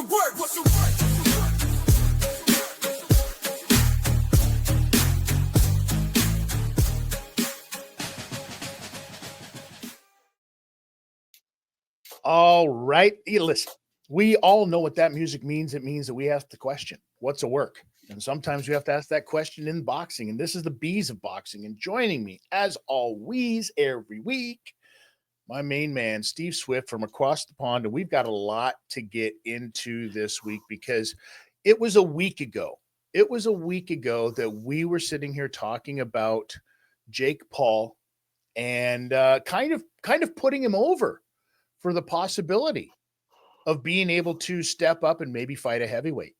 word? What's the word? All right. Listen, we all know what that music means. It means that we ask the question, what's a work? And sometimes we have to ask that question in boxing. And this is the bees of boxing. And joining me, as always, every week, my main man, Steve Swift from across the pond. And we've got a lot to get into this week because it was a week ago. It was a week ago that we were sitting here talking about Jake Paul and kind of putting him over for the possibility of being able to step up and maybe fight a heavyweight.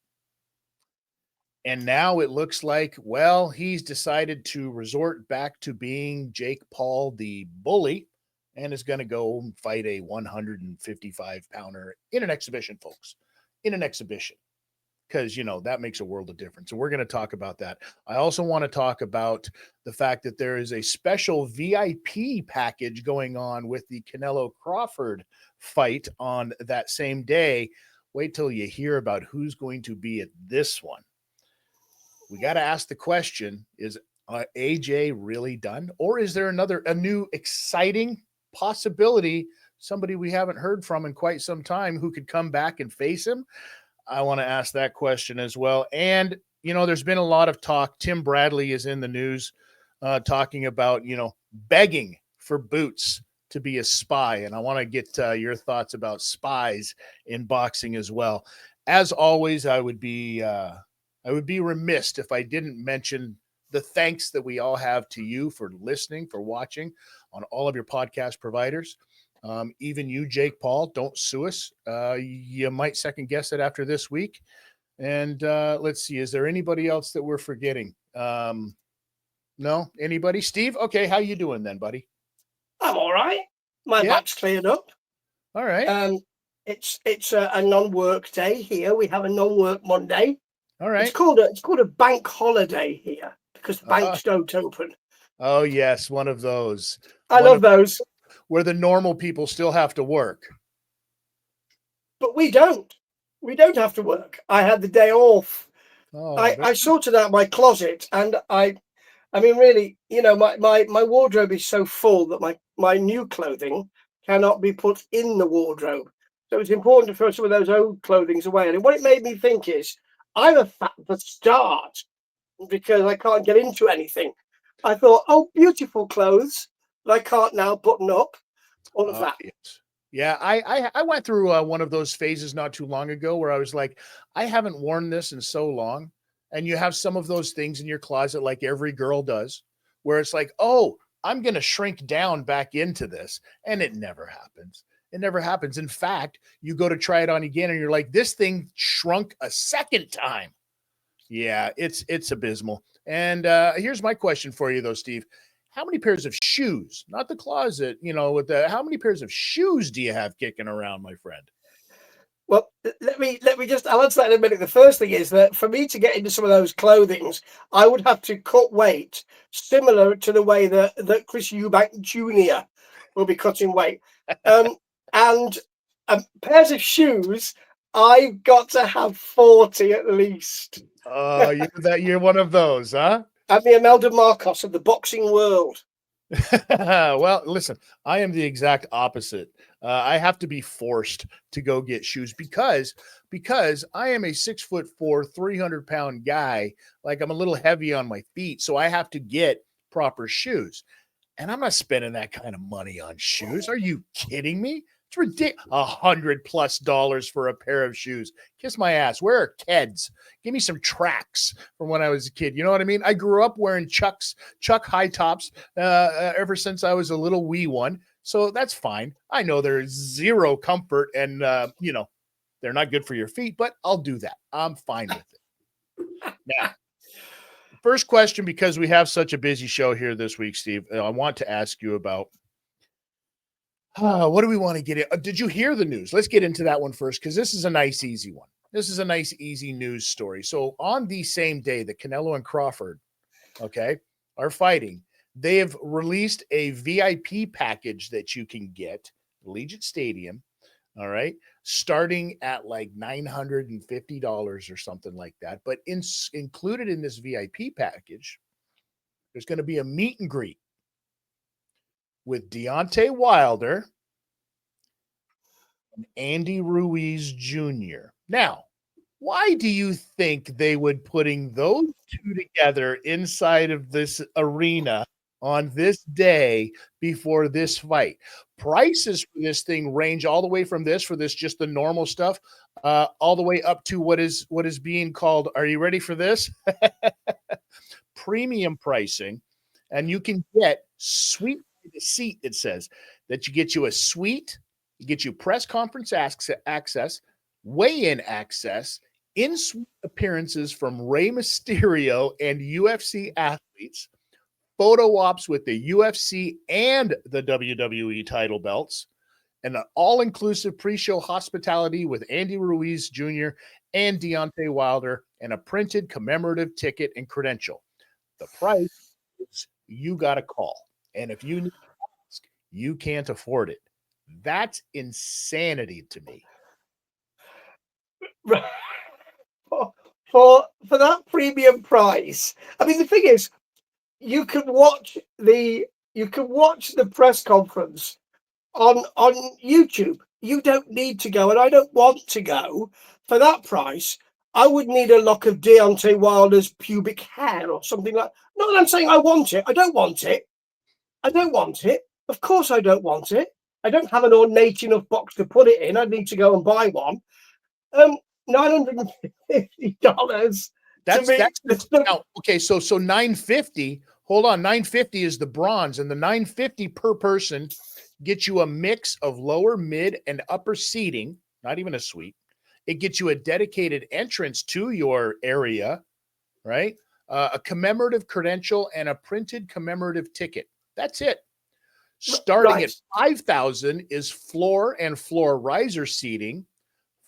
And now it looks like, well, he's decided to resort back to being Jake Paul, the bully, and is going to go fight a 155 pounder in an exhibition, folks, in an exhibition. Because, that makes a world of difference. And we're going to talk about that. I also want to talk about the fact that there is a special VIP package going on with the Canelo Crawford fight on that same day. Wait till you hear about who's going to be at this one. We got to ask the question, is AJ really done? Or is there a new exciting possibility, somebody we haven't heard from in quite some time who could come back and face him? I want to ask that question as well. And, there's been a lot of talk. Tim Bradley is in the news talking about, begging for Boots to be a spy. And I want to get your thoughts about spies in boxing as well. As always, I would be remiss if I didn't mention the thanks that we all have to you for listening, for watching on all of your podcast providers. Even you, Jake Paul, don't sue us. You might second guess it after this week. And let's see, is there anybody else that we're forgetting? No, anybody? Steve? Okay, how you doing then, buddy? I'm all right. My back's cleared up. All right. It's a non-work day here. We have a non-work Monday. All right. It's called a bank holiday here because the banks don't open. Oh yes, one of those. I love those. Where the normal people still have to work. But we don't. We don't have to work. I had the day off. I sorted out my closet, and I mean, really, my wardrobe is so full that my new clothing cannot be put in the wardrobe. So it's important to throw some of those old clothings away. And what it made me think is, I'm a fat for start because I can't get into anything. I thought, oh, beautiful clothes that I can't now button up, all of that. Yes. Yeah, I went through one of those phases not too long ago where I was like, I haven't worn this in so long. And you have some of those things in your closet like every girl does, where it's like, oh, I'm going to shrink down back into this. And it never happens. It never happens. In fact, you go to try it on again and you're like, this thing shrunk a second time. Yeah, it's abysmal. And here's my question for you, though, Steve. How many pairs of shoes, not the closet, how many pairs of shoes do you have kicking around, my friend? Well, let me just, I'll answer that in a minute. The first thing is that for me to get into some of those clothings, I would have to cut weight similar to the way that Chris Eubank Jr. will be cutting weight. And pairs of shoes, I've got to have 40 at least. You're one of those, huh? I'm the Imelda Marcos of the boxing world. Well, listen, I am the exact opposite. I have to be forced to go get shoes because I am a 6'4", 300-pound guy. Like, I'm a little heavy on my feet, so I have to get proper shoes. And I'm not spending that kind of money on shoes. Are you kidding me? It's ridiculous. $100+ for a pair of shoes. Kiss my ass. Where are Keds? Give me some tracks from when I was a kid. You know what I mean? I grew up wearing Chuck high tops ever since I was a little wee one. So that's fine. I know there's zero comfort and, they're not good for your feet, but I'll do that. I'm fine with it. Now, first question, because we have such a busy show here this week, Steve, I want to ask you about what do we want to get in? Did you hear the news? Let's get into that one first, because this is a nice, easy one. This is a nice, easy news story. So on the same day that Canelo and Crawford, are fighting, they have released a VIP package that you can get, Allegiant Stadium, All right. Starting at like $950 or something like that. But included in this VIP package, there's going to be a meet and greet with Deontay Wilder and Andy Ruiz Jr. Now, why do you think they would putting those two together inside of this arena on this day before this fight? Prices for this thing range all the way from this for this just the normal stuff, all the way up to what is being called. Are you ready for this? Premium pricing, and you can get suite seat. It says that you get you a suite, you get you press conference access, weigh-in access, in-suite appearances from Rey Mysterio and UFC athletes, photo ops with the UFC and the WWE title belts, and an all-inclusive pre-show hospitality with Andy Ruiz Jr. and Deontay Wilder, and a printed commemorative ticket and credential. The price is you got to call. And if you need to ask, you can't afford it. That's insanity to me. For that premium price. I mean, the thing is, you can watch the press conference on YouTube. You don't need to go, and I don't want to go. For that price, I would need a lock of Deontay Wilder's pubic hair or something like. Not that I'm saying I want it. I don't want it. I don't want it. Of course, I don't want it. I don't have an ornate enough box to put it in. I need to go and buy one. $950. That's now, okay. So $950. Hold on, $950 is the bronze, and the $950 per person gets you a mix of lower, mid, and upper seating. Not even a suite. It gets you a dedicated entrance to your area, right? A commemorative credential and a printed commemorative ticket. That's it. Starting at $5,000 is floor and floor riser seating,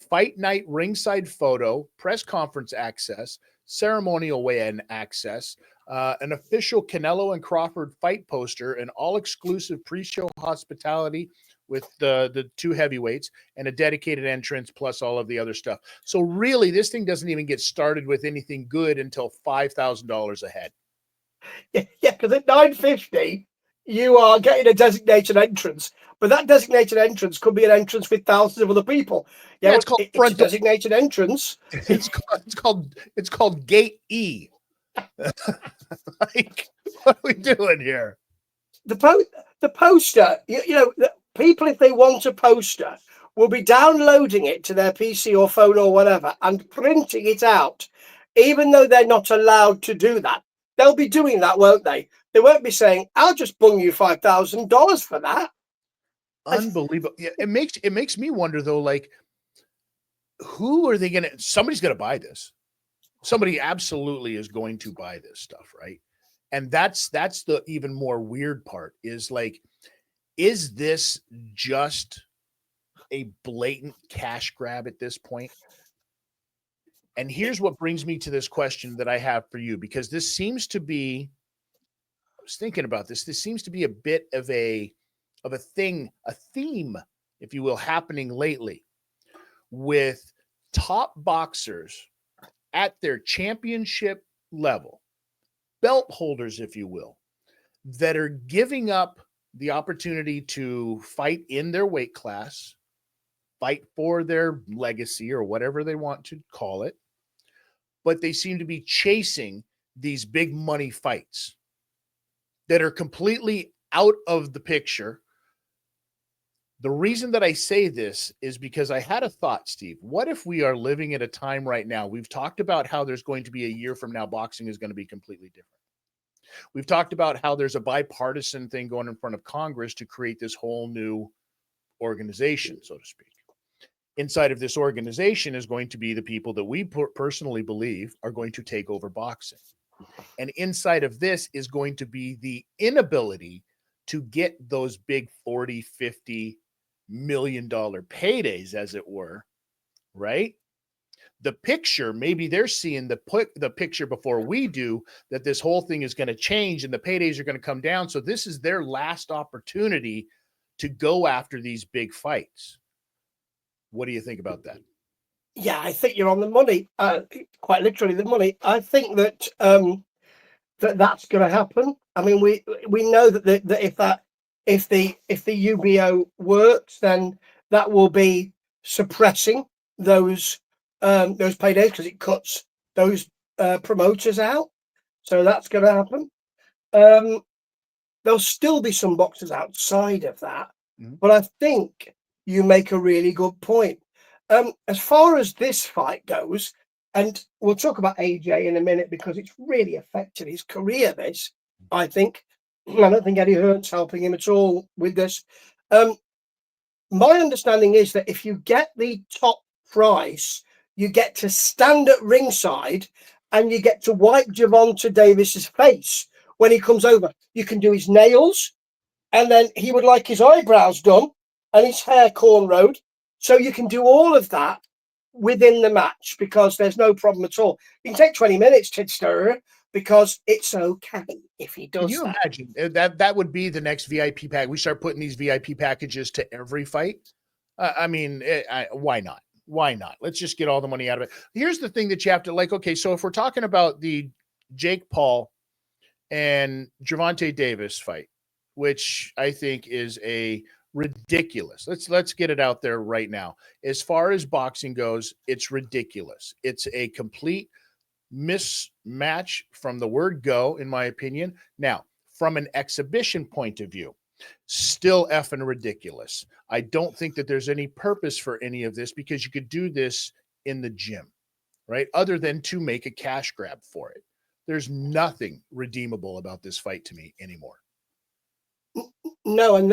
fight night ringside photo, press conference access, ceremonial weigh-in access, an official Canelo and Crawford fight poster, an all-exclusive pre-show hospitality with the two heavyweights, and a dedicated entrance, plus all of the other stuff. So really, this thing doesn't even get started with anything good until $5,000 ahead. Yeah, because at $950, you are getting a designated entrance, but that designated entrance could be an entrance with thousands of other people. Yeah, it's called it's a designated entrance. It's called Gate E. Like, what are we doing here? The poster, people, if they want a poster, will be downloading it to their PC or phone or whatever and printing it out, even though they're not allowed to do that. They'll be doing that, won't they? They won't be saying, "I'll just bung you $5,000 for that." Unbelievable. Yeah, it makes me wonder though, like, who are they gonna? Somebody's gonna buy this. Somebody absolutely is going to buy this stuff, right? And that's the even more weird part is like, is this just a blatant cash grab at this point? And here's what brings me to this question that I have for you, because this seems to be, I was thinking about this. This seems to be a bit of a theme, if you will, happening lately with top boxers at their championship level, belt holders, if you will, that are giving up the opportunity to fight in their weight class, fight for their legacy or whatever they want to call it, but they seem to be chasing these big money fights that are completely out of the picture. The reason that I say this is because I had a thought, Steve. What if we are living at a time right now? We've talked about how there's going to be a year from now, boxing is going to be completely different. We've talked about how there's a bipartisan thing going in front of Congress to create this whole new organization, so to speak. Inside of this organization is going to be the people that we personally believe are going to take over boxing. And inside of this is going to be the inability to get those big 40, 50 million dollar paydays, as it were, right? The picture, maybe they're seeing the picture before we do, that this whole thing is going to change and the paydays are going to come down. So this is their last opportunity to go after these big fights. What do you think about that? Yeah, I think you're on the money. Quite literally the money. I think that that's going to happen. I mean, we know that if the UBO works, then that will be suppressing those paydays because it cuts those promoters out. So that's going to happen. There'll still be some boxers outside of that, but I think you make a really good point. As far as this fight goes, and we'll talk about AJ in a minute because it's really affected his career. This, I think, I don't think Eddie Hearn's helping him at all with this. My understanding is that if you get the top price, you get to stand at ringside and you get to wipe Gervonta Davis's face when he comes over. You can do his nails, and then he would like his eyebrows done and his hair cornrowed. So you can do all of that within the match because there's no problem at all. You can take 20 minutes, Tidster, because it's okay if he does. Can you imagine that would be the next VIP pack? We start putting these VIP packages to every fight. I mean, why not? Why not? Let's just get all the money out of it. Here's the thing that you have to like. Okay, so if we're talking about the Jake Paul and Gervonta Davis fight, which I think is a ridiculous. Let's get it out there right now. As far as boxing goes, it's ridiculous. It's a complete mismatch from the word go, in my opinion. Now, from an exhibition point of view, still effing ridiculous. I don't think that there's any purpose for any of this because you could do this in the gym, right? Other than to make a cash grab for it. There's nothing redeemable about this fight to me anymore. No, and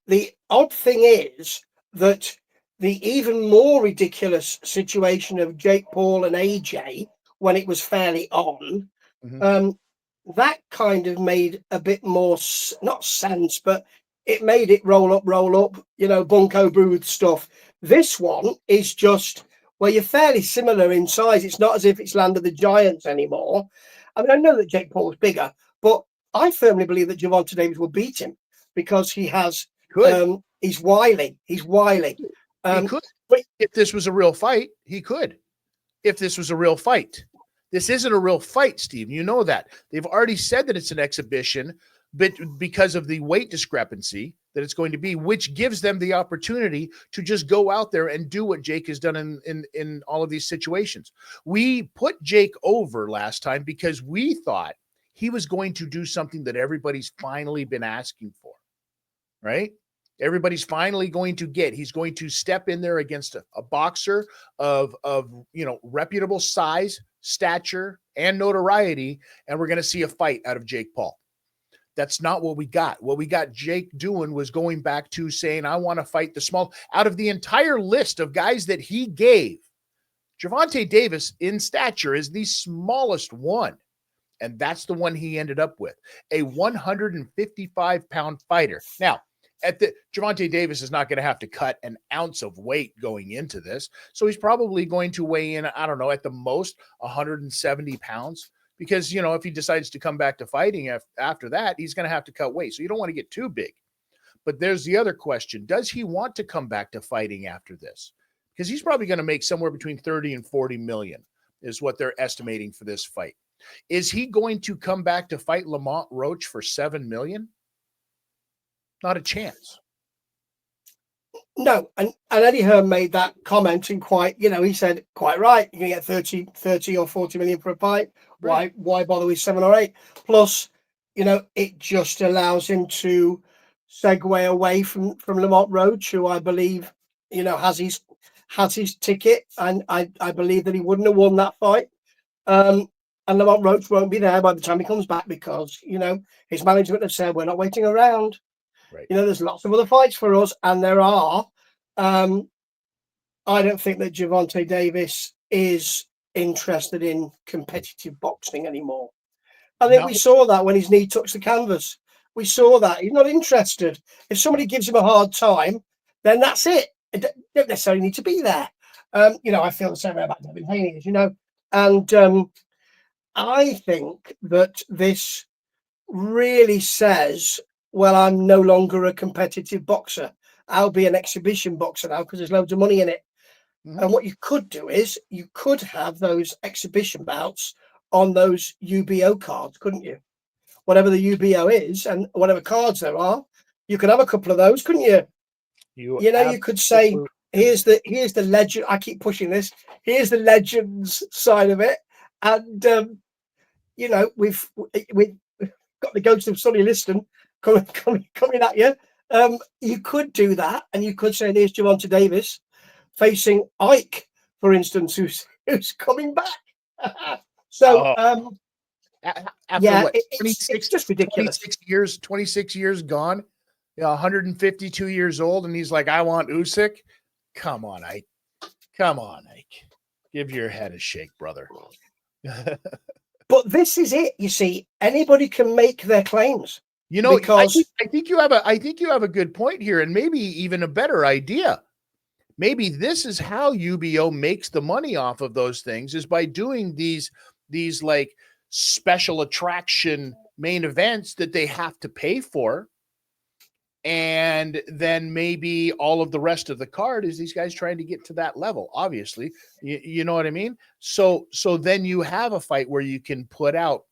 the odd thing is that the even more ridiculous situation of Jake Paul and AJ when it was fairly on, that kind of made a bit more, not sense, but it made it roll up, Bunko Booth stuff. This one is just, well, you're fairly similar in size. It's not as if it's Land of the Giants anymore. I mean, I know that Jake Paul was bigger, but I firmly believe that Gervonta Davis will beat him because he has, he's wily. He's wily. He could. But if this was a real fight, he could. If this was a real fight. This isn't a real fight, Steve. You know that. They've already said that it's an exhibition, but because of the weight discrepancy that it's going to be, which gives them the opportunity to just go out there and do what Jake has done in all of these situations. We put Jake over last time because we thought he was going to do something that everybody's finally been asking for, right? Everybody's finally going to get. He's going to step in there against a boxer of reputable size, stature, and notoriety, and we're going to see a fight out of Jake Paul. That's not what we got. What we got Jake doing was going back to saying, I want to fight the small. Out of the entire list of guys that he gave, Gervonta Davis in stature is the smallest one. And that's the one he ended up with, a 155-pound fighter. Now, Gervonta Davis is not going to have to cut an ounce of weight going into this. So he's probably going to weigh in, I don't know, at the most 170 pounds. Because, if he decides to come back to fighting after that, he's going to have to cut weight. So you don't want to get too big. But there's the other question. Does he want to come back to fighting after this? Because he's probably going to make somewhere between 30 and 40 million is what they're estimating for this fight. Is he going to come back to fight Lamont Roach for 7 million? Not a chance. No, and Eddie Hearn made that comment and he said, quite right, you're going to get 30 or 40 million for a fight. Right. Why bother with 7 or 8? Plus, it just allows him to segue away from Lamont Roach, who I believe, has his ticket. And I believe that he wouldn't have won that fight. And Lamont Roach won't be there by the time he comes back because, his management have said, we're not waiting around. Right. There's lots of other fights for us, and there are. I don't think that Gervonta Davis is interested in competitive boxing anymore. I think we saw that when his knee touched the canvas. We saw that. He's not interested. If somebody gives him a hard time, then that's it. It don't necessarily need to be there. I feel the same way about Devin Haney, as you know. And I think that this really says, well, I'm no longer a competitive boxer. I'll be an exhibition boxer now because there's loads of money in it. Mhm. And what you could do is you could have those exhibition bouts on those UBO cards, couldn't you? Whatever the UBO is and whatever cards there are, you could have a couple of those, couldn't you? You know, you could say, here's the legend. I keep pushing this. Here's the legends side of it, and you know, we've got the ghost of Sonny Liston coming at you. You could do that, and you could say, "There's Gervonta Davis facing Ike, for instance, who's coming back." So, after yeah, what, it's just ridiculous. 26 years gone, 152 years old, and he's like, "I want Usyk." Come on, Ike. Come on, Ike. Give your head a shake, brother. But this is it. You see, anybody can make their claims. You know, because I think you have a good point here, and maybe even a better idea. Maybe this is how UBO makes the money off of those things, is by doing these like special attraction main events that they have to pay for. And then maybe all of the rest of the card is these guys trying to get to that level. Obviously, you know what I mean? So then you have a fight where you can put out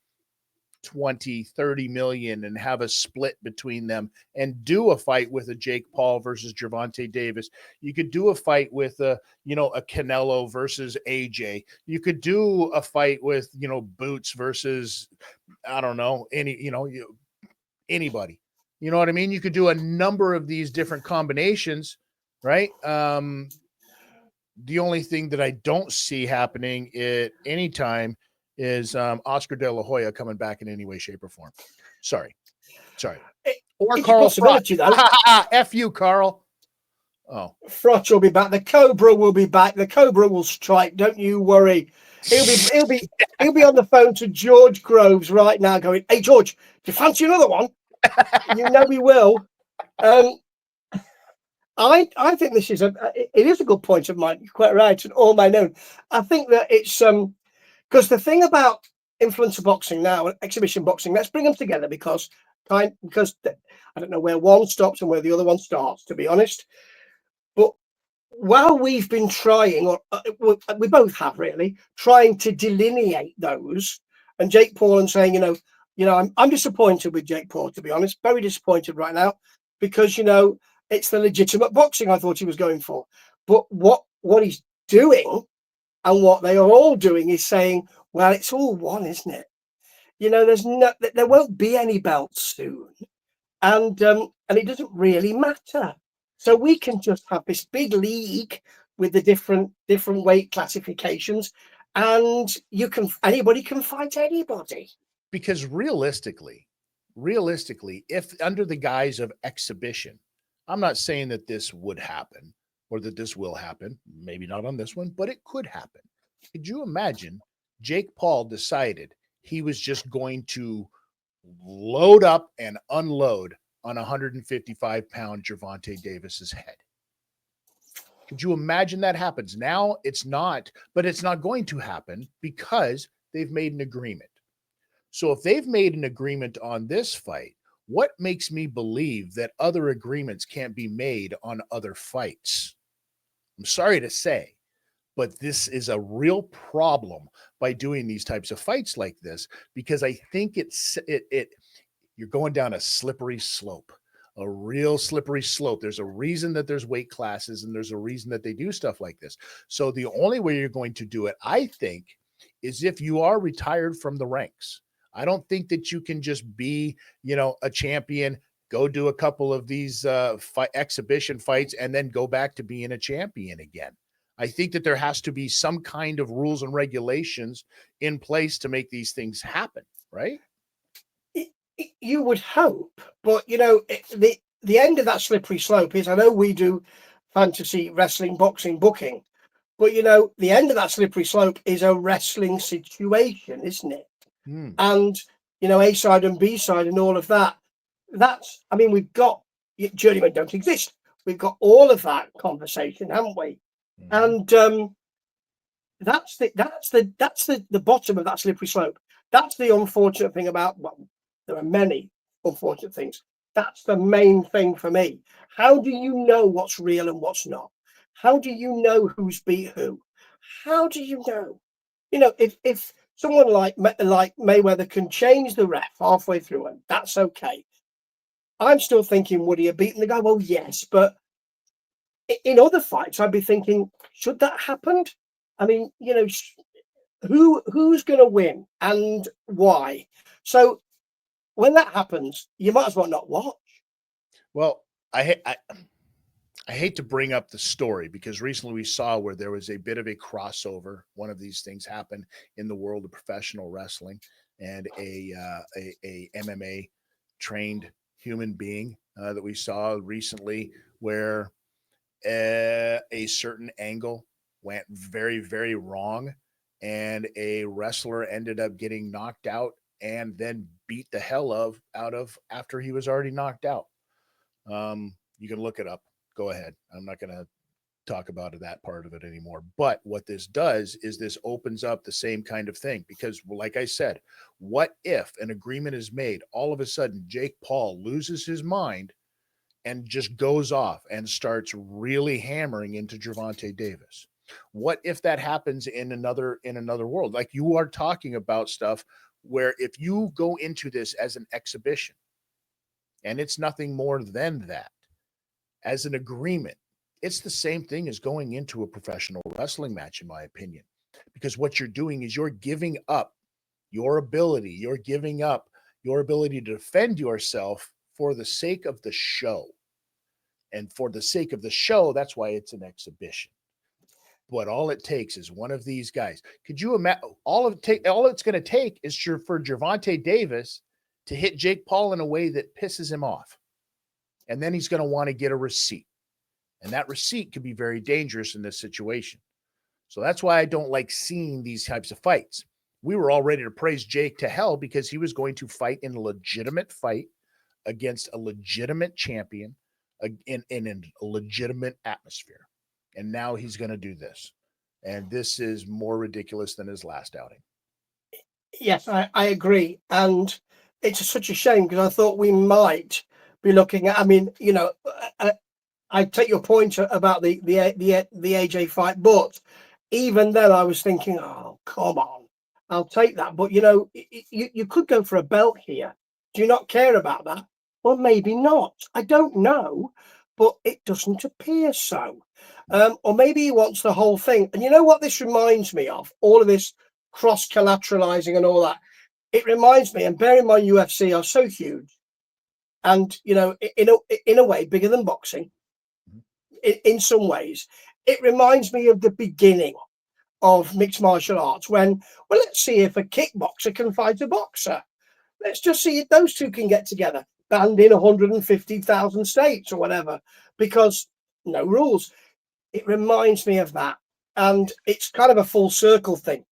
20-30 million and have a split between them, and do a fight with a Jake Paul versus Gervonta Davis. You could do a fight with a Canelo versus AJ. You could do a fight with, Boots versus, I don't know, anybody. You know what I mean? You could do a number of these different combinations, right? The only thing that I don't see happening at any time is Oscar De La Hoya coming back in any way, shape, or form. Sorry. Or It's Carl a possibility, though. F you, Carl. Oh, Frotch will be back. The Cobra will be back. The Cobra will strike. Don't you worry. He'll be on the phone to George Groves right now, going, "Hey George, do you fancy another one?" You know he will. I think this is it is a good point of mine. You're quite right, and all my own. I think that it's because the thing about influencer boxing now and exhibition boxing, let's bring them together because I don't know where one stops and where the other one starts, to be honest. But while we've been trying, or we both have really, trying to delineate those, and Jake Paul and saying, I'm disappointed with Jake Paul, to be honest, very disappointed right now, because it's the legitimate boxing I thought he was going for. But what he's doing and what they are all doing is saying, well, it's all one, isn't it? There won't be any belts soon, and it doesn't really matter. So we can just have this big league with the different weight classifications, and anybody can fight anybody. Because realistically, if under the guise of exhibition, I'm not saying that this would happen or that this will happen, maybe not on this one, but it could happen. Could you imagine Jake Paul decided he was just going to load up and unload on 155-pound Gervonta Davis's head? Could you imagine that happens? Now it's not, but it's not going to happen because they've made an agreement. So if they've made an agreement on this fight, what makes me believe that other agreements can't be made on other fights? I'm sorry to say, but this is a real problem by doing these types of fights like this, because I think you're going down a slippery slope, a real slippery slope. There's a reason that there's weight classes, and there's a reason that they do stuff like this. So the only way you're going to do it, I think, is if you are retired from the ranks. I don't think that you can just be, a champion, go do a couple of these exhibition fights, and then go back to being a champion again. I think that there has to be some kind of rules and regulations in place to make these things happen, right? You would hope, but the end of that slippery slope is, I know we do fantasy wrestling, boxing, booking, but the end of that slippery slope is a wrestling situation, isn't it? And A side and B side and all of that. We've got journeymen don't exist. We've got all of that conversation, haven't we? And that's the bottom of that slippery slope. That's the unfortunate thing about, well, there are many unfortunate things. That's the main thing for me. How do you know what's real and what's not? How do you know who's beat who? How do you know? If someone like Mayweather can change the ref halfway through, and that's okay. I'm still thinking, would he have beaten the guy? Well, yes, but in other fights, I'd be thinking, should that happened? I mean, who's going to win and why? So when that happens, you might as well not watch. Well, I hate to bring up the story because recently we saw where there was a bit of a crossover. One of these things happened in the world of professional wrestling, and a MMA trained human being that we saw recently, where a certain angle went very, very wrong, and a wrestler ended up getting knocked out and then beat the hell out of after he was already knocked out. You can look it up. Go ahead. I'm not going to talk about that part of it anymore. But what this does is this opens up the same kind of thing because, like I said, what if an agreement is made? All of a sudden, Jake Paul loses his mind and just goes off and starts really hammering into Gervonta Davis. What if that happens in another world? Like you are talking about stuff where if you go into this as an exhibition, and it's nothing more than that, as an agreement, it's the same thing as going into a professional wrestling match, in my opinion, because what you're doing is you're giving up your ability, to defend yourself for the sake of the show. And for the sake of the show, that's why it's an exhibition. But all it takes is one of these guys. Could you imagine? All it's going to take is for Gervonta Davis to hit Jake Paul in a way that pisses him off. And then he's going to want to get a receipt. And that receipt could be very dangerous in this situation. So that's why I don't like seeing these types of fights. We were all ready to praise Jake to hell because he was going to fight in a legitimate fight against a legitimate champion in a legitimate atmosphere. And now he's going to do this. And this is more ridiculous than his last outing. Yes, I agree. And it's such a shame because I thought we might be looking at, I mean, I take your point about the AJ fight, but even then I was thinking, oh, come on, I'll take that. But, you could go for a belt here. Do you not care about that? Well, maybe not. I don't know, but it doesn't appear so. Or maybe he wants the whole thing. And you know what this reminds me of? All of this cross-collateralizing and all that. It reminds me, and bear in mind UFC are so huge and, in a way, bigger than boxing. In some ways, it reminds me of the beginning of mixed martial arts when, well, let's see if a kickboxer can fight a boxer. Let's just see if those two can get together, banned in 150,000 states or whatever, because no rules. It reminds me of that. And it's kind of a full circle thing.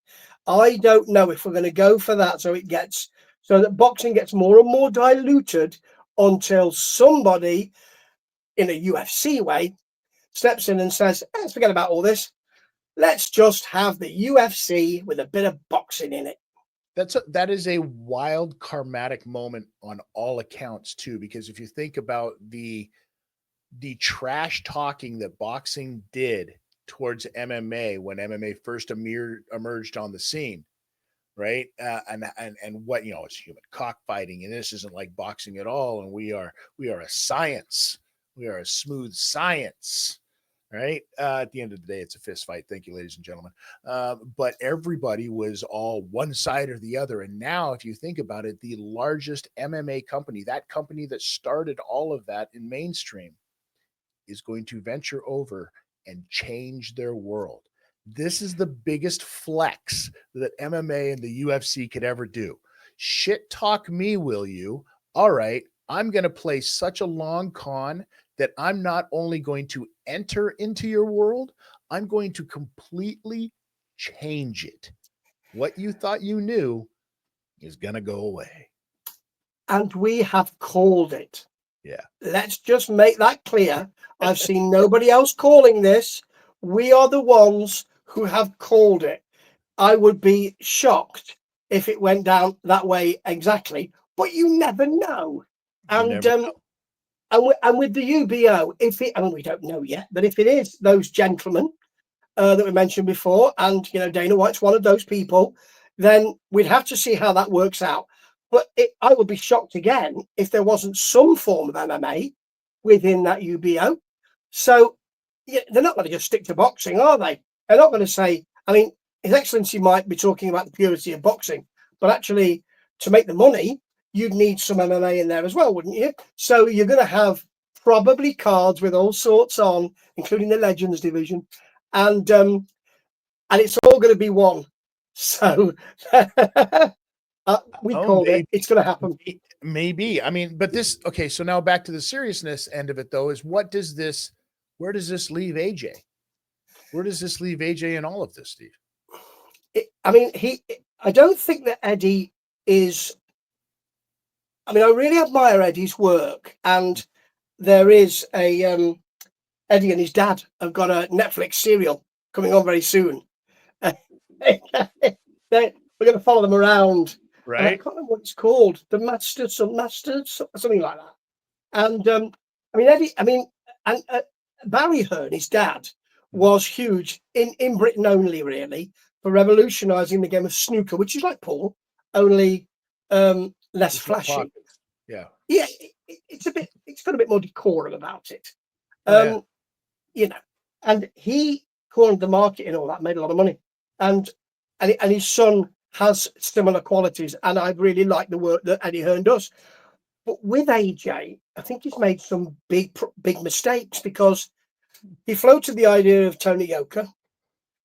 I don't know if we're going to go for that so that boxing gets more and more diluted until somebody in a UFC way steps in and says, let's forget about all this. Let's just have the UFC with a bit of boxing in it. That is a wild karmatic moment on all accounts too, because if you think about the trash talking that boxing did towards MMA when MMA first emerged on the scene, right? And what, it's human cockfighting, and this isn't like boxing at all. And we are a science. We are a smooth science. Right. At the end of the day, it's a fist fight. Thank you, ladies and gentlemen. But everybody was all one side or the other. And now, if you think about it, the largest MMA company, that company that started all of that in mainstream, is going to venture over and change their world. This is the biggest flex that MMA and the UFC could ever do. Shit talk me, will you? All right. I'm going to play such a long con that I'm not only going to enter into your world, I'm going to completely change it. What you thought you knew is going to go away. And we have called it. Yeah. Let's just make that clear. I've seen nobody else calling this. We are the ones who have called it. I would be shocked if it went down that way exactly, but you never know. And And with the UBO, we don't know yet, but if it is those gentlemen that we mentioned before, and Dana White's one of those people, then we'd have to see how that works out. But I would be shocked again if there wasn't some form of MMA within that UBO. So they're not going to just stick to boxing, are they? They're not going to say, I mean, His Excellency might be talking about the purity of boxing, but actually, to make the money, you'd need some MMA in there as well, wouldn't you? So you're going to have probably cards with all sorts on, including the Legends division, and it's all going to be one. So we called it. It's going to happen. Maybe. I mean, but this. Okay, so now back to the seriousness end of it, though. Is where does this leave AJ? Where does this leave AJ in all of this, Steve? I don't think that Eddie is. I mean, I really admire Eddie's work, and there is a Eddie and his dad have got a Netflix serial coming on very soon. We're going to follow them around, right? I can't remember what it's called, the Masters, something like that. And Eddie. And Barry Hearn, his dad, was huge in Britain only, really, for revolutionising the game of snooker, which is like pool, only less flashy. Yeah. It's got a bit more decorum about it. And he cornered the market and all that, made a lot of money. And his son has similar qualities, and I really like the work that Eddie Hearn does. But with AJ, I think he's made some big mistakes, because he floated the idea of Tony Yoka.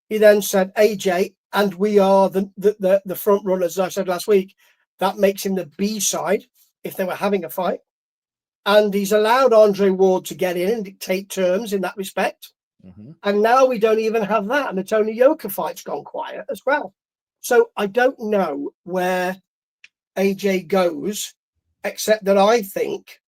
He then said AJ, and we are the front runners, as I said last week. That makes him the B side if they were having a fight. And he's allowed Andre Ward to get in and dictate terms in that respect. Mm-hmm. And now we don't even have that. And the Tony Yoka fight's gone quiet as well. So I don't know where AJ goes, except that I think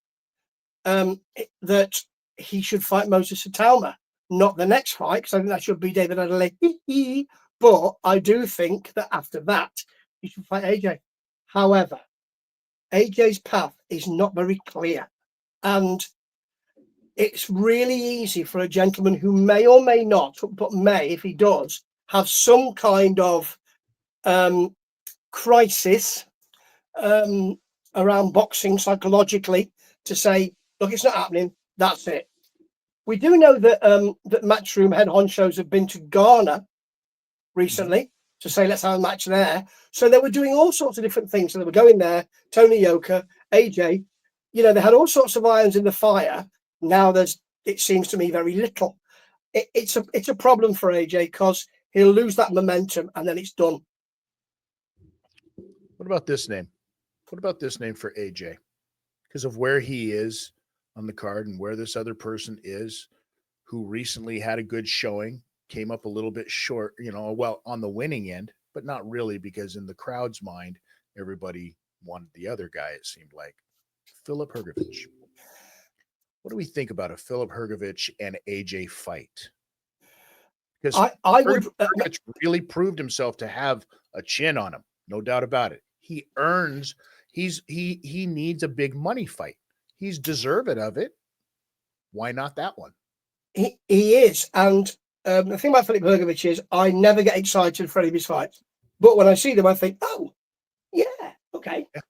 that he should fight Moses Itauma, not the next fight, because I think that should be David Adelaide. But I do think that after that, he should fight AJ. However, AJ's path is not very clear. And it's really easy for a gentleman who may or may not, but may, if he does, have some kind of crisis around boxing psychologically, to say, look, it's not happening. That's it. We do know that that Matchroom head honchos have been to Ghana recently to say, let's have a match there. So they were doing all sorts of different things. So they were going there, Tony Yoka, AJ, they had all sorts of irons in the fire. Now it seems to me, very little. It's a problem for AJ, because he'll lose that momentum and then it's done. What about this name? What about this name for AJ? Because of where he is on the card and where this other person is, who recently had a good showing, came up a little bit short, well, on the winning end, but not really, because in the crowd's mind, everybody wanted the other guy, it seemed like. Filip Hrgović. What do we think about a Filip Hrgović and AJ fight? Because Hrgović really proved himself to have a chin on him, no doubt about it. He needs a big money fight. He's deserving of it. Why not that one? He is. And the thing about Filip Hrgović is I never get excited for any of his fights. But when I see them, I think, oh, yeah, okay. Yeah.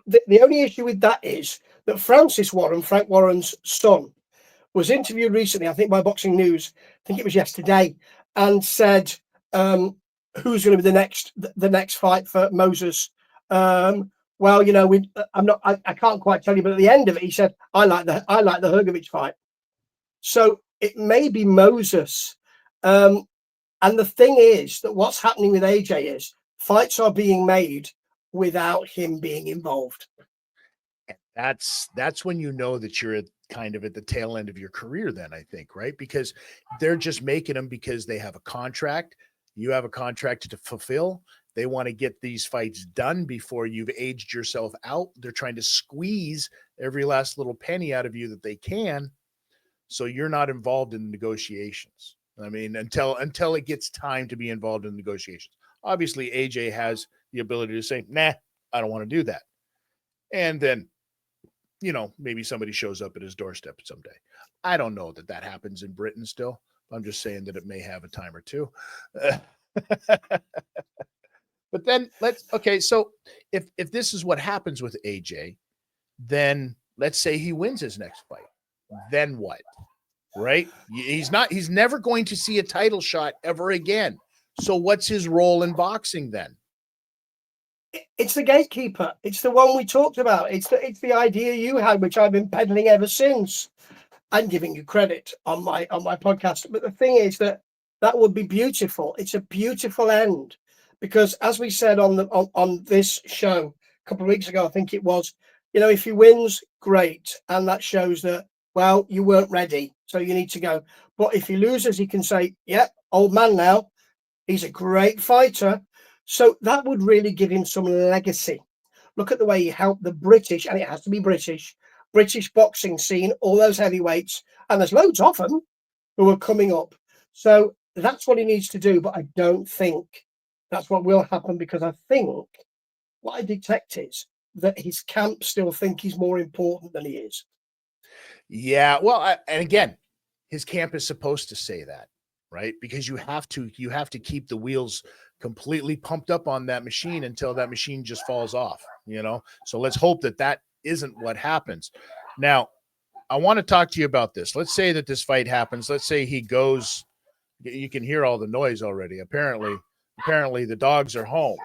The only issue with that is that Francis Warren, Frank Warren's son, was interviewed recently, I think by Boxing News, I think it was yesterday, and said, who's going to be the next fight for Moses? Well, I can't quite tell you, but at the end of it, he said, I like the Hrgović fight. So it may be Moses. And the thing is that what's happening with AJ is fights are being made without him being involved. That's when you know that you're kind of at the tail end of your career then, I think, right? Because they're just making them because they have a contract. You have a contract to fulfill. They want to get these fights done before you've aged yourself out. They're trying to squeeze every last little penny out of you that they can, so you're not involved in negotiations. I mean, until it gets time to be involved in negotiations. Obviously, AJ has the ability to say, nah, I don't want to do that. And then, maybe somebody shows up at his doorstep someday. I don't know that happens in Britain still. I'm just saying that it may have a time or two. But then so if this is what happens with AJ, then let's say he wins his next fight. Then what? Right? He's never going to see a title shot ever again. So what's his role in boxing then? It's the gatekeeper. It's the one we talked about. It's the idea you had, which I've been peddling ever since. I'm giving you credit on my podcast. But the thing is that would be beautiful. It's a beautiful end, because as we said on this show a couple of weeks ago, I think it was, if he wins, great. And that shows that, well, you weren't ready, so you need to go. But if he loses, he can say, yep, old man now. He's a great fighter. So that would really give him some legacy. Look at the way he helped the British, and it has to be British boxing scene, all those heavyweights, and there's loads of them who are coming up. So that's what he needs to do. But I don't think that's what will happen, because I think what I detect is that his camp still think he's more important than he is. Yeah, well, and again, his camp is supposed to say that, right? Because you have to keep the wheels completely pumped up on that machine until that machine just falls off, So let's hope that isn't what happens. Now, I want to talk to you about this. Let's say that this fight happens. Let's say he goes. You can hear all the noise already. Apparently the dogs are home.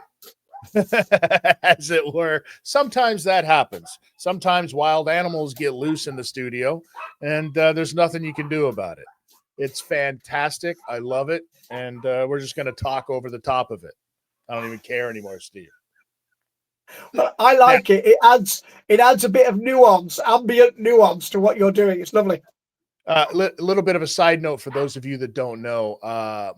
As it were. Sometimes that happens. Sometimes wild animals get loose in the studio, and there's nothing you can do about it. It's fantastic. I love it, and we're just going to talk over the top of it. I don't even care anymore, Steve. I like it. It adds a bit of nuance, ambient nuance to what you're doing. It's lovely. A little bit of a side note for those of you that don't know,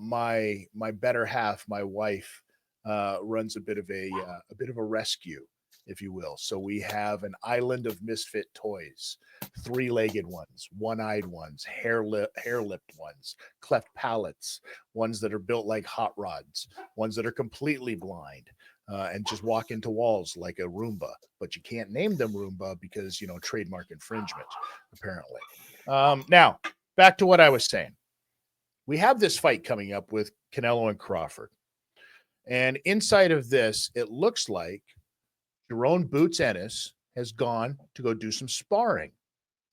my better half, my wife, runs a bit of a rescue, if you will. So we have an island of misfit toys, 3-legged ones, one-eyed ones, hair-lipped ones, cleft palates, ones that are built like hot rods, ones that are completely blind, and just walk into walls like a Roomba. But you can't name them Roomba because, trademark infringement, apparently. Now, back to what I was saying. We have this fight coming up with Canelo and Crawford. And inside of this, it looks like Jerome Boots Ennis has gone to go do some sparring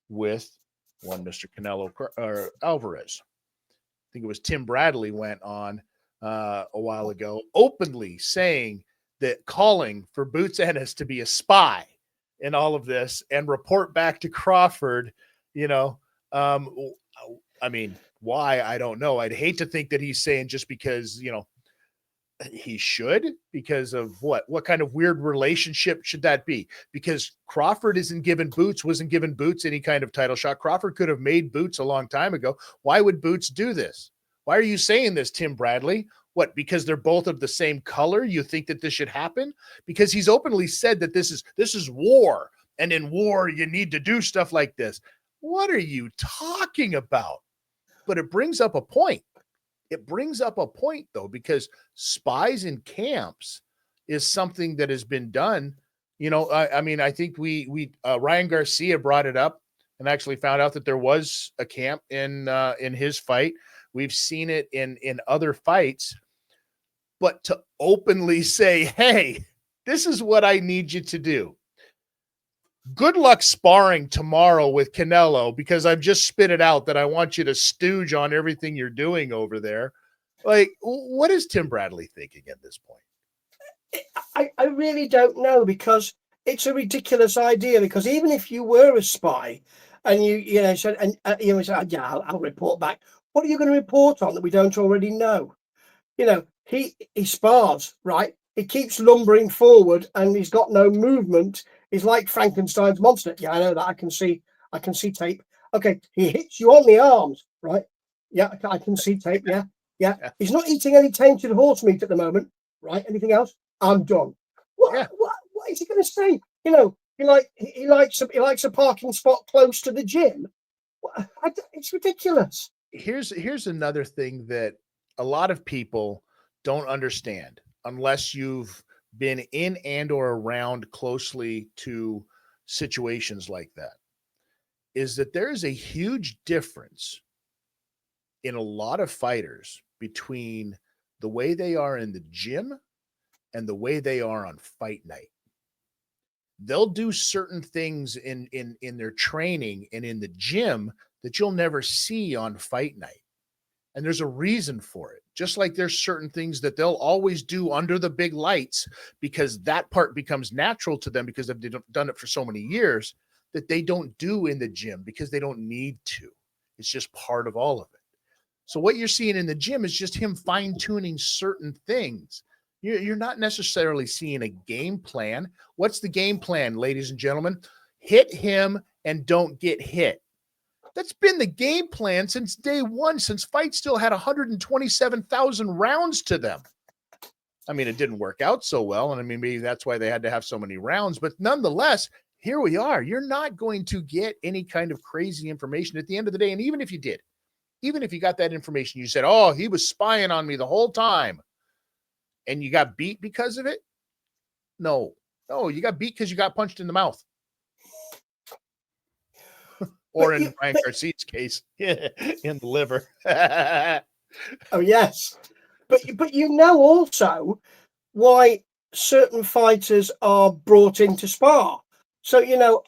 with one Mr. Canelo or Alvarez. I think it was Tim Bradley went on a while ago, openly saying that, calling for Boots Ennis to be a spy in all of this and report back to Crawford. I mean, why? I don't know. I'd hate to think that he's saying just because, he should, because of what kind of weird relationship should that be? Because Crawford wasn't giving Boots any kind of title shot. Crawford could have made Boots a long time ago. Why would Boots do this? Why are you saying this, Tim Bradley? What, because they're both of the same color? You think that this should happen? Because he's openly said that this is war. And in war, you need to do stuff like this. What are you talking about? But it brings up a point. Though, because spies in camps is something that has been done. I think we Ryan Garcia brought it up and actually found out that there was a camp in his fight. We've seen it in other fights, but to openly say, hey, this is what I need you to do. Good luck sparring tomorrow with Canelo, because I've just spit it out that I want you to stooge on everything you're doing over there. Like, what is Tim Bradley thinking at this point? I really don't know, because it's a ridiculous idea. Because even if you were a spy and you said, said, yeah, I'll report back. What are you going to report on that we don't already know? He spars, right? He keeps lumbering forward and he's got no movement. He's like Frankenstein's monster. Yeah, I know that. I can see tape. Okay, he hits you on the arms, right? Yeah, I can see tape. Yeah. He's not eating any tainted horse meat at the moment, right? Anything else? I'm done. What is he going to say? He likes a parking spot close to the gym. It's ridiculous. Here's another thing that a lot of people don't understand unless you've been in and or around closely to situations like that is that there is a huge difference in a lot of fighters between the way they are in the gym and the way they are on fight night. They'll do certain things in their training and in the gym that you'll never see on fight night. And there's a reason for it. Just like there's certain things that they'll always do under the big lights because that part becomes natural to them because they've done it for so many years, that they don't do in the gym because they don't need to. It's just part of all of it. So what you're seeing in the gym is just him fine-tuning certain things. You're not necessarily seeing a game plan. What's the game plan, ladies and gentlemen? Hit him and don't get hit. That's been the game plan since day one, since fights still had 127,000 rounds to them. I mean, it didn't work out so well, and I mean, maybe that's why they had to have so many rounds, but nonetheless, here we are. You're not going to get any kind of crazy information at the end of the day, and even if you did, even if you got that information, you said, oh, he was spying on me the whole time, and you got beat because of it? No, you got beat because you got punched in the mouth. Or in Ryan Garcia's case, in the liver. Oh, yes. But you know also why certain fighters are brought in to spar. So,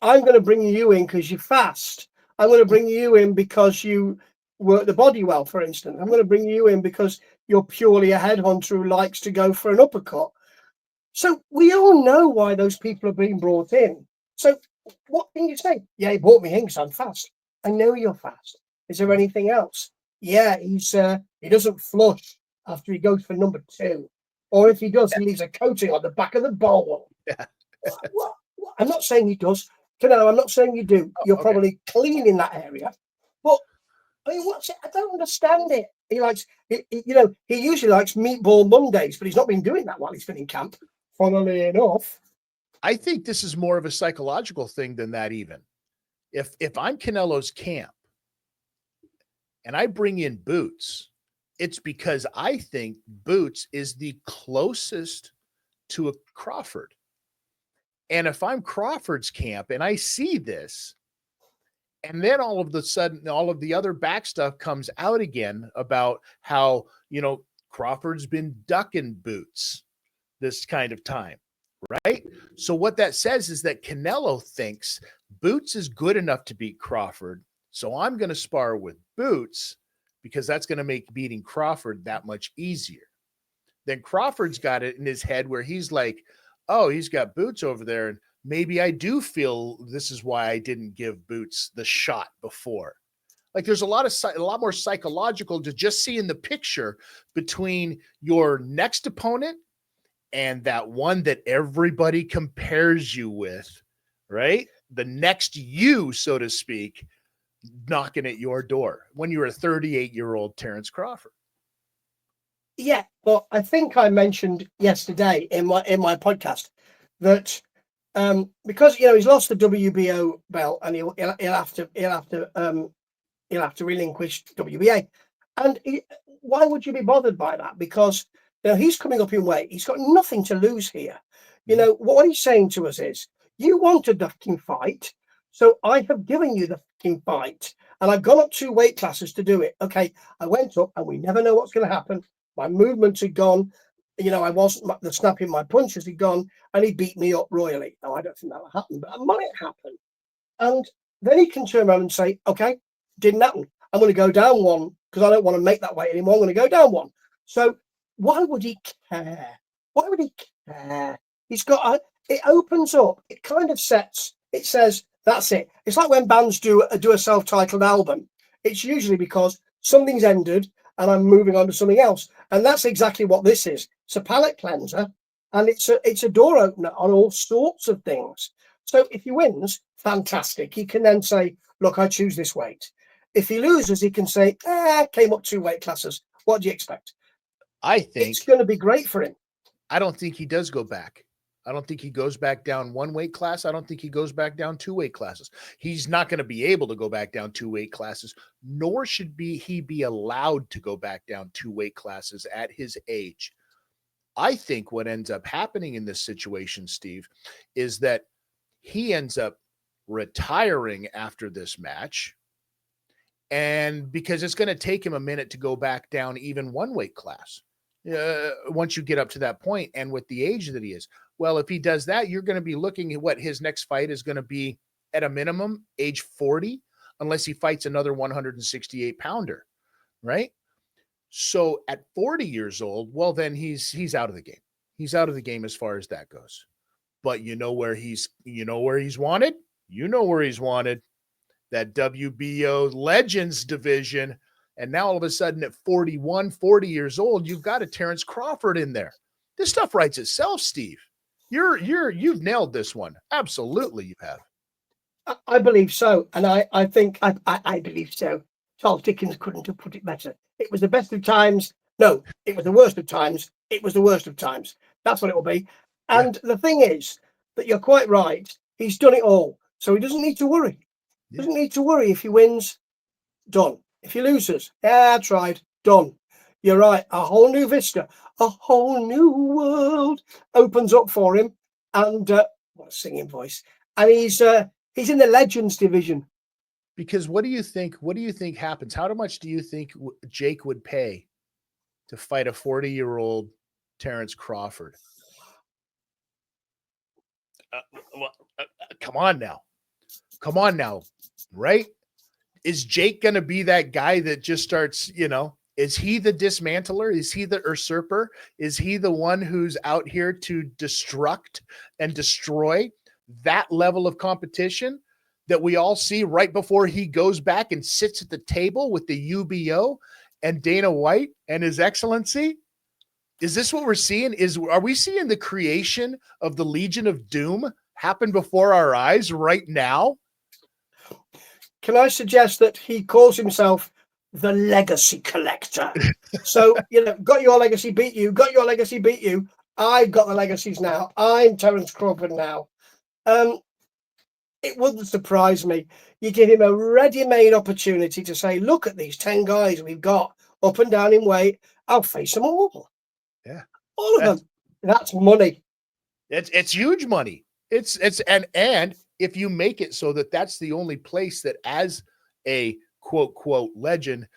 I'm going to bring you in because you're fast. I'm going to bring you in because you work the body well, for instance. I'm going to bring you in because you're purely a headhunter who likes to go for an uppercut. So we all know why those people are being brought in. So what can you say? Yeah, he brought me in because I'm fast. I know you're fast. Is there anything else? Yeah, he doesn't flush after he goes for number 2. Or if he does, he leaves a coating on the back of the bowl. Yeah. What? I'm not saying he does. No, I'm not saying you do. You're probably clean in that area. But I mean, what's it? I don't understand it. He usually likes meatball Mondays, but he's not been doing that while he's been in camp, funnily enough. I think this is more of a psychological thing than that even. If I'm Canelo's camp and I bring in Boots, it's because I think Boots is the closest to a Crawford. And if I'm Crawford's camp and I see this, and then all of a sudden, all of the other back stuff comes out again about how, Crawford's been ducking Boots this kind of time, right? So what that says is that Canelo thinks Boots is good enough to beat Crawford. So I'm going to spar with Boots because that's going to make beating Crawford that much easier. Then Crawford's got it in his head where he's like, oh, he's got Boots over there. And maybe I do feel this is why I didn't give Boots the shot before. Like there's a lot more psychological to just seeing the picture between your next opponent and that one that everybody compares you with, right? The next you, so to speak, knocking at your door when you're a 38-year-old Terence Crawford. Yeah, well, I think I mentioned yesterday in my podcast that because he's lost the WBO belt and he'll have to relinquish WBA, and why would you be bothered by that? Because he's coming up in weight. He's got nothing to lose here. What he's saying to us is, you want a ducking fight, so I have given you the fucking fight, and I've gone up 2 weight classes to do it. Okay, I went up, and we never know what's going to happen. My movements had gone. I wasn't the snapping my punches had gone, and he beat me up royally. Now, I don't think that will happen, but it might happen. And then he can turn around and say, okay, didn't happen. I'm going to go down 1 because I don't want to make that weight anymore. I'm going to go down 1. So why would he care? Why would he care? He's got it opens up. It kind of sets. It says that's it. It's like when bands do a self-titled album. It's usually because something's ended and I'm moving on to something else. And that's exactly what this is. It's a palate cleanser, and it's a door opener on all sorts of things. So if he wins, fantastic. He can then say, look, I choose this weight. If he loses, he can say, came up 2 weight classes. What do you expect? I think it's going to be great for him. I don't think he does go back. I don't think he goes back down 1 weight class. I don't think he goes back down 2 weight classes. He's not going to be able to go back down 2 weight classes, nor should he be allowed to go back down 2 weight classes at his age. I think what ends up happening in this situation, Steve, is that he ends up retiring after this match. And because it's going to take him a minute to go back down even one weight class once you get up to that point, and with the age that he is. Well, if he does that, you're going to be looking at what his next fight is going to be at a minimum age 40, unless he fights another 168 pounder, right? So at 40 years old, well, then he's out of the game. He's out of the game as far as that goes. But you know where he's wanted? You know where he's wanted. That WBO Legends division. And now all of a sudden at 41, 40 years old, you've got a Terrence Crawford in there. This stuff writes itself, Steve. You've nailed this one. Absolutely, you have. I believe so. And I think I believe so. Charles Dickens couldn't have put it better. It was the best of times. No, it was the worst of times. It was the worst of times. That's what it will be. And the thing is that you're quite right. He's done it all. So he doesn't need to worry. Doesn't need to worry. If he wins, done. If he loses, I tried, done. You're right. A whole new vista, a whole new world opens up for him. And what a singing voice! And he's in the Legends division. Because what do you think happens? How much do you think Jake would pay to fight a 40-year-old Terrence Crawford? Come on now, right? Is Jake going to be that guy that just starts, is he the dismantler? Is he the usurper? Is he the one who's out here to destruct and destroy that level of competition that we all see right before he goes back and sits at the table with the UBO and Dana White and His Excellency? Is this what we're seeing? Are we seeing the creation of the Legion of Doom happen before our eyes right now? Can I suggest that he calls himself the Legacy Collector? So, got your legacy, beat you. Got your legacy, beat you. I've got the legacies now. I'm Terrence Crawford now. It wouldn't surprise me. You give him a ready-made opportunity to say, look at these 10 guys we've got up and down in weight. I'll face them all. Yeah. All of them. That's money. It's huge money. And if you make it so that that's the only place that, as a quote legend,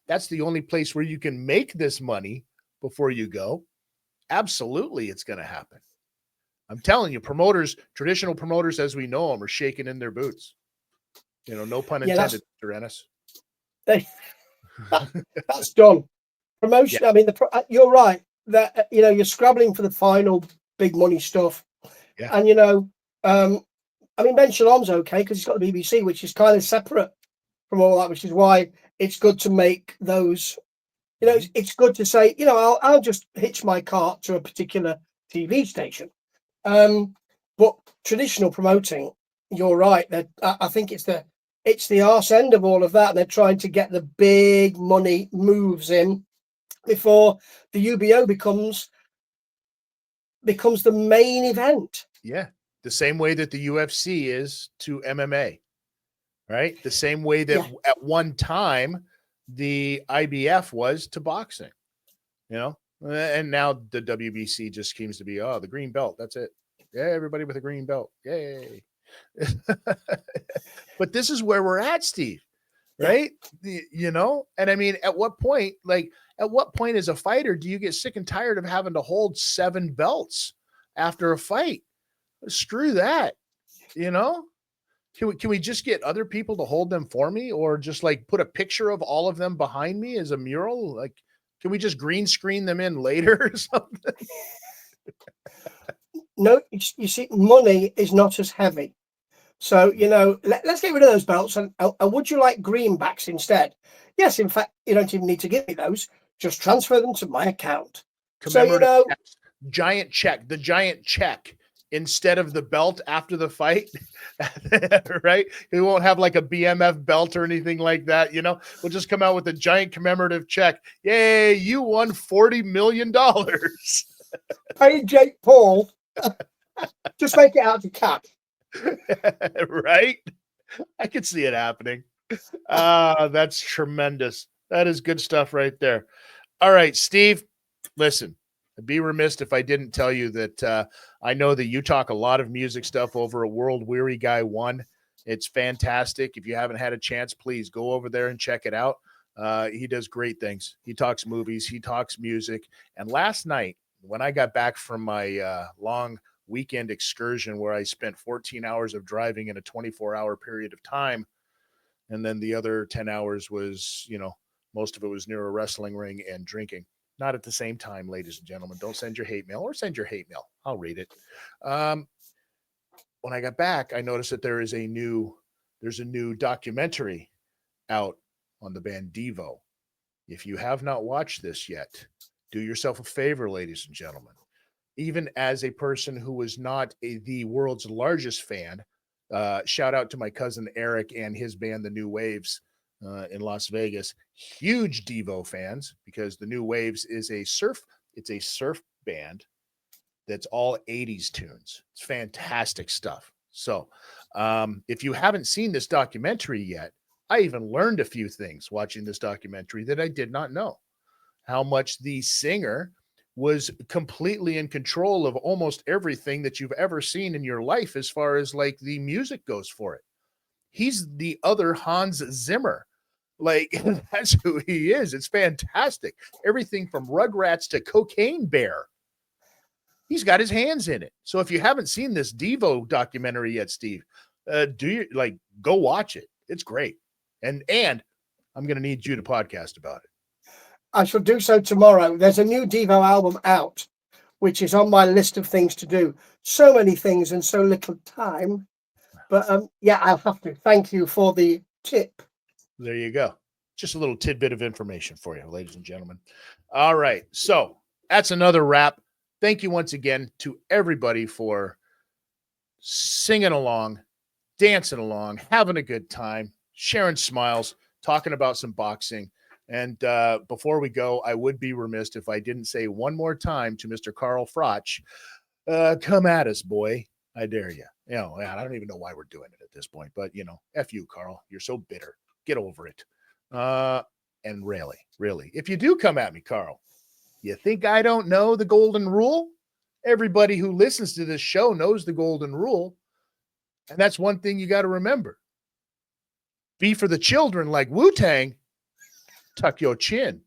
that's the only place where you can make this money before you go, absolutely it's going to happen. I'm telling you, traditional promoters as we know them, are shaking in their boots. No pun intended, Mr. Ennis. That's done. Promotion. Yeah. I mean, you're right that you're scrabbling for the final big money stuff. Yeah. And Ben Shalom's okay because he's got the BBC, which is kind of separate from all that, which is why it's good to make those. It's good to say, I'll just hitch my cart to a particular TV station. But traditional promoting, you're right. That I think it's the arse end of all of that. They're trying to get the big money moves in before the UBO becomes the main event. Yeah, the same way that the UFC is to MMA, right? The same way that at one time the IBF was to boxing, and now the WBC just seems to be, the green belt. That's it. Yeah, everybody with a green belt. Yay. But this is where we're at, Steve, right? And I mean, at what point as a fighter do you get sick and tired of having to hold 7 belts after a fight? Screw that. Can we just get other people to hold them for me, or just like put a picture of all of them behind me as a mural? Like, can we just green screen them in later or something? No, you see, money is not as heavy. So, let's get rid of those belts. And would you like greenbacks instead? Yes, in fact, you don't even need to give me those. Just transfer them to my account. So, giant check instead of the belt after the fight, right? We won't have like a BMF belt or anything like that. We'll just come out with a giant commemorative check. Yay, you won $40 million. Hey, Jake Paul. Just make it out to cash. Right? I could see it happening. That's tremendous. That is good stuff right there. All right, Steve, listen, I'd be remiss if I didn't tell you that I know that you talk a lot of music stuff over at World Weary Guy 1. It's fantastic. If you haven't had a chance, please go over there and check it out. He does great things. He talks movies, he talks music. And last night, when I got back from my long weekend excursion where I spent 14 hours of driving in a 24-hour period of time, and then the other 10 hours was, most of it was near a wrestling ring and drinking. Not at the same time, ladies and gentlemen. Don't send your hate mail, or send your hate mail. I'll read it. When I got back, I noticed that there's a new documentary out on the band Devo. If you have not watched this yet, do yourself a favor, ladies and gentlemen. Even as a person who was not the world's largest fan, shout out to my cousin Eric and his band, the New Waves, in Las Vegas. Huge Devo fans, because the New Waves is a surf band that's all 80s tunes. It's fantastic stuff. So if you haven't seen this documentary yet, I even learned a few things watching this documentary that I did not know. How much the singer was completely in control of almost everything that you've ever seen in your life as far as like the music goes for it. He's the other Hans Zimmer. Like, that's who he is. It's fantastic. Everything from Rugrats to Cocaine Bear. He's got his hands in it. So if you haven't seen this Devo documentary yet, Steve, go watch it. It's great. And I'm going to need you to podcast about it. I shall do so tomorrow. There's a new Devo album out, which is on my list of things to do. So many things and so little time. But I'll have to. Thank you for the tip. There you go. Just a little tidbit of information for you, ladies and gentlemen. All right. So that's another wrap. Thank you once again to everybody for singing along, dancing along, having a good time, sharing smiles, talking about some boxing. And before we go, I would be remiss if I didn't say one more time to Mr. Carl Froch, come at us, boy. I dare you. I don't even know why we're doing it at this point, but, F you, Carl. You're so bitter. Get over it. And really, if you do come at me, Carl, you think I don't know the golden rule? Everybody who listens to this show knows the golden rule. And that's one thing you got to remember. Be for the children like Wu-Tang, tuck your chin.